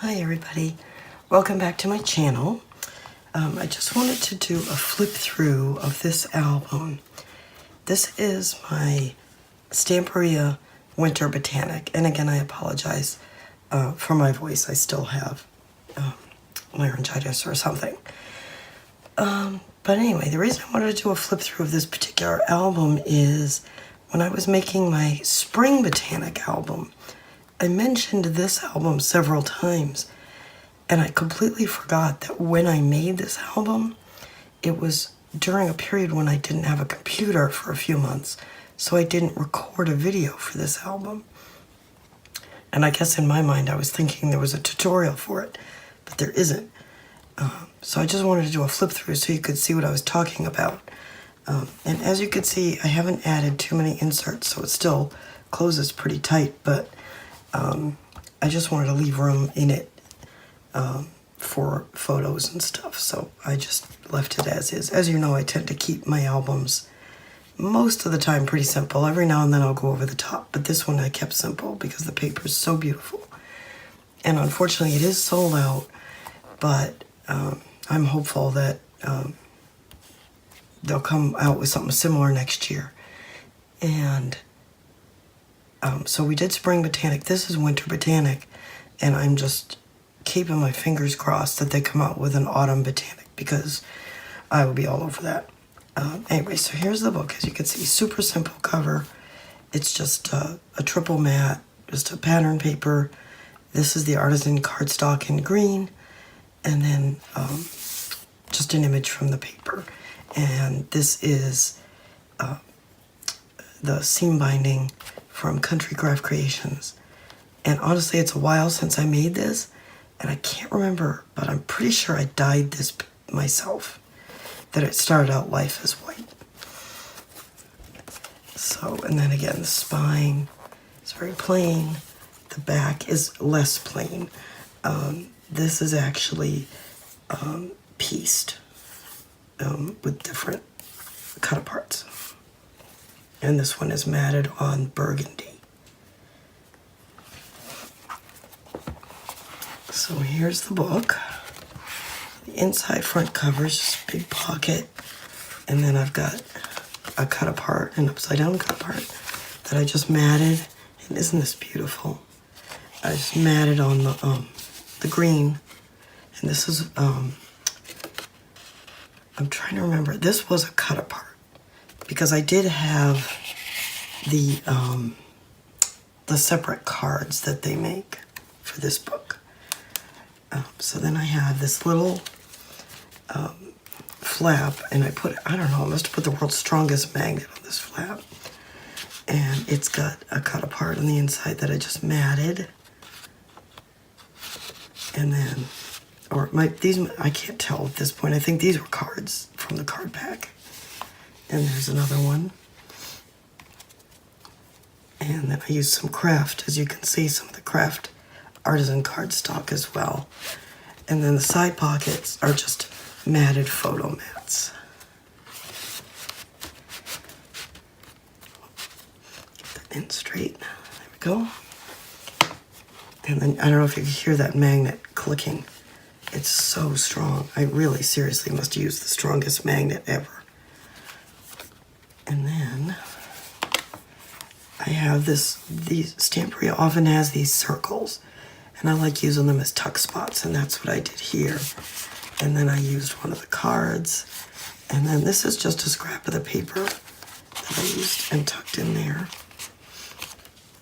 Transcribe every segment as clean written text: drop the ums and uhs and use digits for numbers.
Hi everybody, welcome back to my channel. I just wanted to do a flip through of this album. This is my Stamperia Winter Botanic, and again I apologize for my voice. I still have laryngitis or something. But anyway, the reason I wanted to do a flip through of this particular album is when I was making my Spring Botanic album, I mentioned this album several times, and I completely forgot that when I made this album, it was during a period when I didn't have a computer for a few months, so I didn't record a video for this album. And I guess in my mind I was thinking there was a tutorial for it, but there isn't. So I just wanted to do a flip through so you could see what I was talking about. And as you can see, I haven't added too many inserts, so it still closes pretty tight, but I just wanted to leave room in it for photos and stuff, so I just left it as is. As you know, I tend to keep my albums most of the time pretty simple. Every now and then I'll go over the top, but this one I kept simple because the paper is so beautiful. And unfortunately it is sold out, but I'm hopeful that they'll come out with something similar next year. And so we did Spring Botanic. This is Winter Botanic, and I'm just keeping my fingers crossed that they come out with an Autumn Botanic because I will be all over that. Anyway, so here's the book. As you can see, super simple cover. It's just a triple matte, just a pattern paper. This is the artisan cardstock in green, and then just an image from the paper. And this is the seam binding from Country Craft Creations. And honestly, it's a while since I made this, and I can't remember, but I'm pretty sure I dyed this myself, that it started out life as white. So, and then again, the spine is very plain. The back is less plain. This is actually pieced with different cut aparts. And this one is matted on burgundy. So here's the book. The inside front cover is just a big pocket. And then I've got a cut apart, an upside down cut apart that I just matted. And isn't this beautiful? I just matted on the green. And this is, I'm trying to remember, this was a cut apart because I did have the separate cards that they make for this book. So then I have this little flap, and I put, I don't know, I must have put the world's strongest magnet on this flap. And it's got a cut apart on the inside that I just matted. And then, these, I can't tell at this point. I think these were cards from the card pack. And there's another one. And then I used some craft, as you can see, some of the craft artisan cardstock as well. And then the side pockets are just matted photo mats. Get that in straight. There we go. And then, I don't know if you can hear that magnet clicking. It's so strong. I really seriously must use the strongest magnet ever. And then I have these Stamperia often has these circles, and I like using them as tuck spots, and that's what I did here. And then I used one of the cards, and then this is just a scrap of the paper that I used and tucked in there.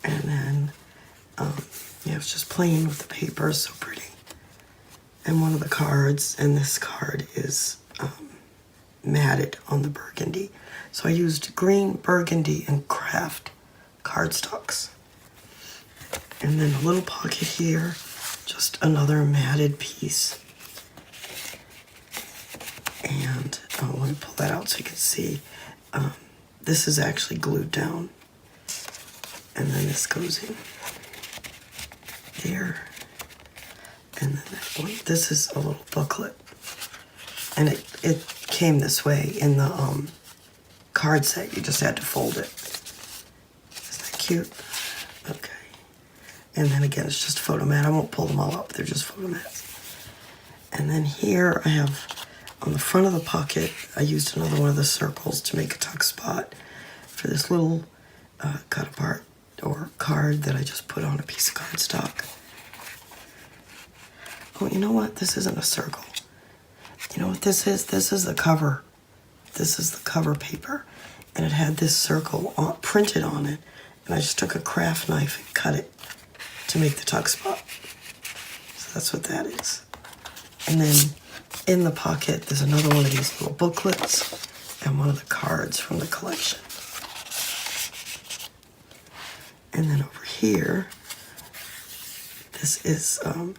And then, yeah, it's just plain with the paper, so pretty. And one of the cards, and this card is matted on the burgundy. So I used green, burgundy, and craft cardstocks. And then a little pocket here, just another matted piece. And let me pull that out so you can see. This is actually glued down. And then this goes in there. And then that one. This is a little booklet. And it came this way in the card set. You just had to fold it. Isn't that cute? Okay. And then again, it's just photo mat. I won't pull them all up. They're just photo mats. And then here I have, on the front of the pocket, I used another one of the circles to make a tuck spot for this little cut apart or card that I just put on a piece of cardstock. Oh, you know what? This isn't a circle. You know what this is? This is the cover. This is the cover paper. And it had this circle printed on it. And I just took a craft knife and cut it to make the tuck spot. So that's what that is. And then in the pocket, there's another one of these little booklets and one of the cards from the collection. And then over here, this is a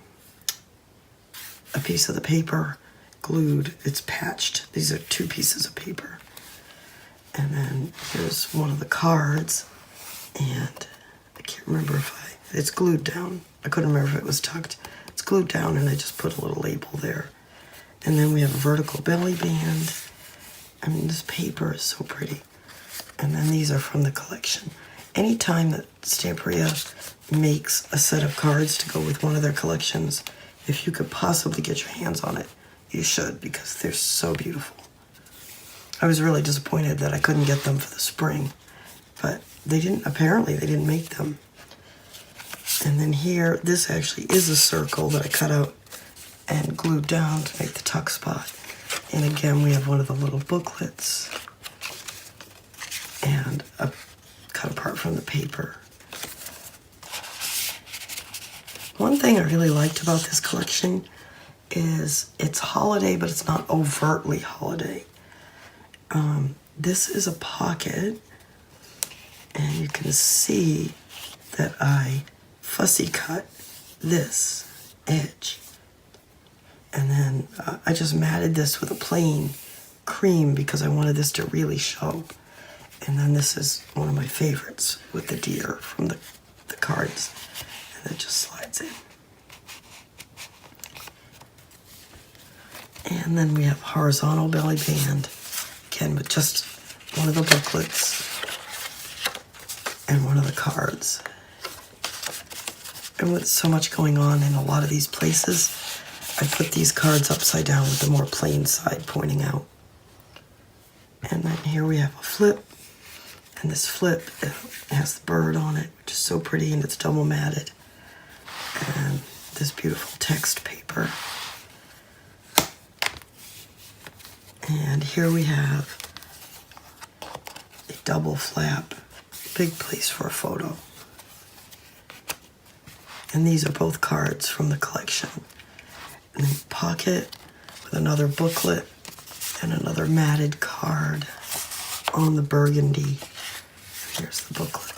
piece of the paper glued. It's patched. These are 2 pieces of paper. And then here's one of the cards. And I can't remember if it's glued down. I couldn't remember if it was tucked. It's glued down and I just put a little label there. And then we have a vertical belly band. I mean, this paper is so pretty. And then these are from the collection. Anytime that Stamperia makes a set of cards to go with one of their collections, if you could possibly get your hands on it, you should, because they're so beautiful. I was really disappointed that I couldn't get them for the spring, but apparently they didn't make them. And then here, this actually is a circle that I cut out and glued down to make the tuck spot. And again, we have one of the little booklets and a cut apart from the paper. One thing I really liked about this collection is it's holiday, but it's not overtly holiday. This is a pocket, and you can see that I fussy cut this edge. And then I just matted this with a plain cream because I wanted this to really show. And then this is one of my favorites with the deer from the cards. And it just slides in. And then we have horizontal belly band, again with just one of the booklets and one of the cards. And with so much going on in a lot of these places, I put these cards upside down with the more plain side pointing out. And then here we have a flip. And this flip has the bird on it, which is so pretty, and it's double matted. And this beautiful text paper. And here we have a double flap, big place for a photo. And these are both cards from the collection. And then pocket with another booklet and another matted card on the burgundy. Here's the booklet.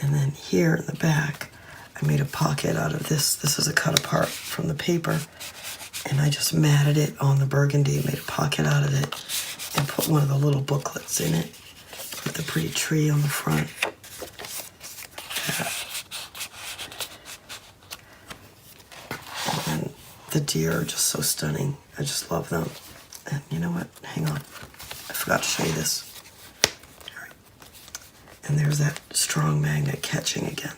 And then here in the back, I made a pocket out of this. This is a cut apart from the paper. And I just matted it on the burgundy, made a pocket out of it, and put one of the little booklets in it with the pretty tree on the front. And the deer are just so stunning. I just love them. And you know what? Hang on. I forgot to show you this. All right. And there's that strong magnet catching again.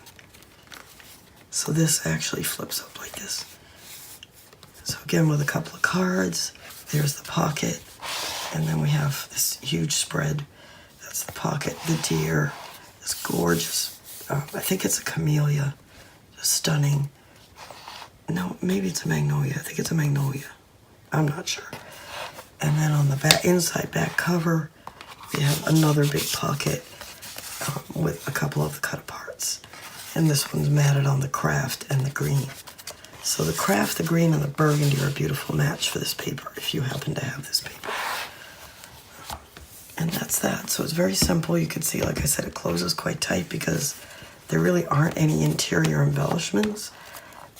So this actually flips up like this. So again, with a couple of cards, there's the pocket, and then we have this huge spread. That's the pocket, the deer, this gorgeous, I think it's a camellia, just stunning. No, maybe it's a magnolia. I think it's a magnolia. I'm not sure. And then on the back, inside back cover, we have another big pocket with a couple of the cut aparts. And this one's matted on the craft and the green. So the craft, the green, and the burgundy are a beautiful match for this paper, if you happen to have this paper. And that's that. So it's very simple. You can see, like I said, it closes quite tight because there really aren't any interior embellishments,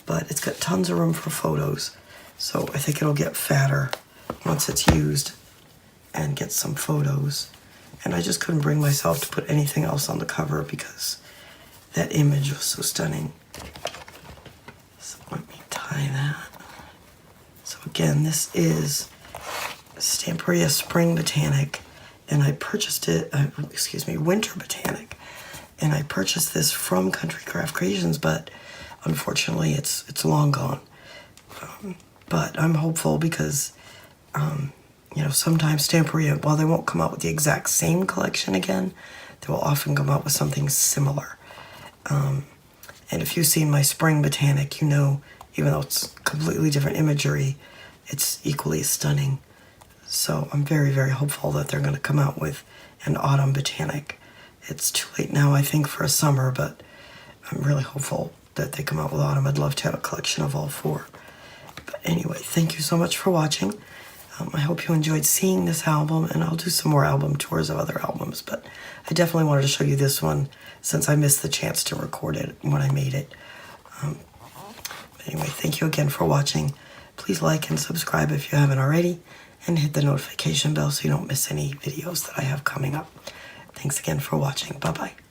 but it's got tons of room for photos. So I think it'll get fatter once it's used and get some photos. And I just couldn't bring myself to put anything else on the cover because that image was so stunning. So let me tie that. So again, this is Stamperia Spring Botanic, and I purchased it, Winter Botanic, and I purchased this from Country Craft Creations, but unfortunately it's long gone. But I'm hopeful because, you know, sometimes Stamperia, while they won't come out with the exact same collection again, they will often come out with something similar. And if you've seen my Spring Botanic, you know, even though it's completely different imagery, it's equally stunning. So I'm very, very hopeful that they're going to come out with an Autumn Botanic. It's too late now, I think, for a summer, but I'm really hopeful that they come out with Autumn. I'd love to have a collection of all four. But anyway, thank you so much for watching. I hope you enjoyed seeing this album, and I'll do some more album tours of other albums, but I definitely wanted to show you this one since I missed the chance to record it when I made it. Anyway, thank you again for watching. Please like and subscribe if you haven't already, and hit the notification bell so you don't miss any videos that I have coming up. Thanks again for watching. Bye-bye.